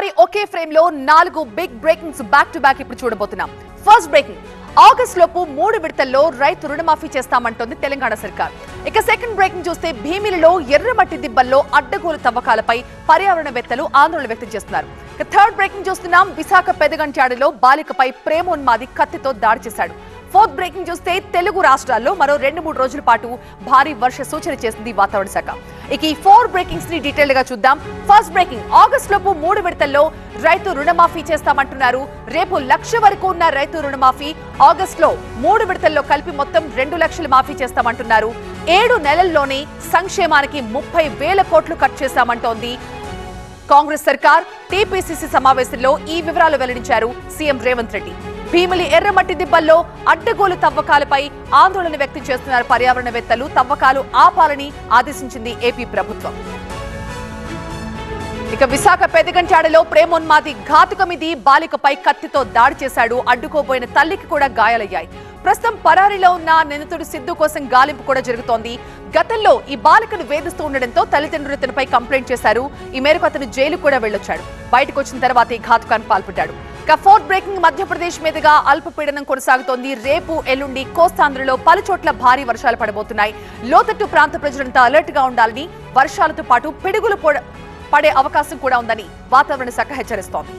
ఒకేసారి ఒకే ఫ్రేమ్ లో 4 big breakings back to back ఇప్పుడు చూడబోతున్నాం. ఫస్ట్ బ్రేకింగ్, ఆగస్ట్ లోపు 3 విడతల్లో రైతు రుణమాఫీ చేస్తామంటోంది తెలంగాణ సర్కార్. ఇక సెకండ్ బ్రేకింగ్ చూస్తే భీమిలిలో ఎర్రమట్టి దిబ్బల్లో అడ్డగోలు తవ్వకాలపై పర్యావరణవేత్తలు ఆందోళన వ్యక్తం చేస్తున్నారు. ఇక థర్డ్ బ్రేకింగ్ చూస్తున్నాం, విశాఖ పెదగంట్యాడలో బాలికపై ప్రేమోన్మాది కత్తితో దాడి చేశాడు. ఫోర్త్ బ్రేకింగ్ చూస్తే తెలుగు రాష్ట్రాల్లో మరో 2-3 రోజుల పాటు భారీ వర్ష సూచన చేసింది వాతావరణ శాఖ. ఇక ఈ 4 బ్రేకింగ్స్ ని డీటెయిల్ గా చూద్దాం. ఫస్ట్ బ్రేకింగ్, ఆగస్ట్ లోపు 3 విడతల్లో రైతు రుణమాఫీ చేస్తామంటున్నారు. రేపు 1 లక్ష వరకు ఉన్న రైతు రుణమాఫీ ఆగస్ట్ లో 3 విడతల్లో కలిపి మొత్తం 2 లక్షలు మాఫీ చేస్తామంటున్నారు. 7 నెలల్లోనే సంక్షేమానికి 30,000 కోట్లు ఖర్చు చేస్తామంటోంది కాంగ్రెస్ సర్కార్. టీపీసీసీ సమావేశంలో ఈ వివరాలు వెల్లడించారు సీఎం రేవంత్ రెడ్డి. భీమిలి ఎర్రమట్టి దిబ్బల్లో అడ్డగోలు తవ్వకాలపై ఆందోళన వ్యక్తం చేస్తున్నారు పర్యావరణవేత్తలు. తవ్వకాలు ఆపాలని ఆదేశించింది ఏపీ ప్రభుత్వం. ఇక విశాఖ పెదగంట్యాడలో ప్రేమోన్మాది ఘాతుకమిది బాలికపై కత్తితో దాడి చేశాడు. అడ్డుకోబోయిన తల్లికి కూడా గాయాలయ్యాయి. ప్రస్తుతం పరారీలో ఉన్న నిందితుడు సిద్ధు కోసం గాలింపు కూడా జరుగుతోంది. గతంలో ఈ బాలికను వేధిస్తూ ఉండడంతో తల్లిదండ్రులు తనపై కంప్లైంట్ చేశారు. ఈ మేరకు అతను జైలు కూడా వెళ్లొచ్చాడు. బయటకు వచ్చిన తర్వాత ఈ ఘాతుకానికి పాల్పడ్డాడు. ఇక ఫోర్త్ బ్రేకింగ్, మధ్యప్రదేశ్ మీదుగా అల్పపీడనం కొనసాగుతోంది. రేపు ఎల్లుండి కోస్తాంధ్రలో పలుచోట్ల భారీ వర్షాలు పడబోతున్నాయి. లోతట్టు ప్రాంత ప్రజలంతా అలర్ట్ గా ఉండాలని, వర్షాలతో పాటు పిడుగులు పడే అవకాశం కూడా ఉందని వాతావరణ శాఖ హెచ్చరిస్తోంది.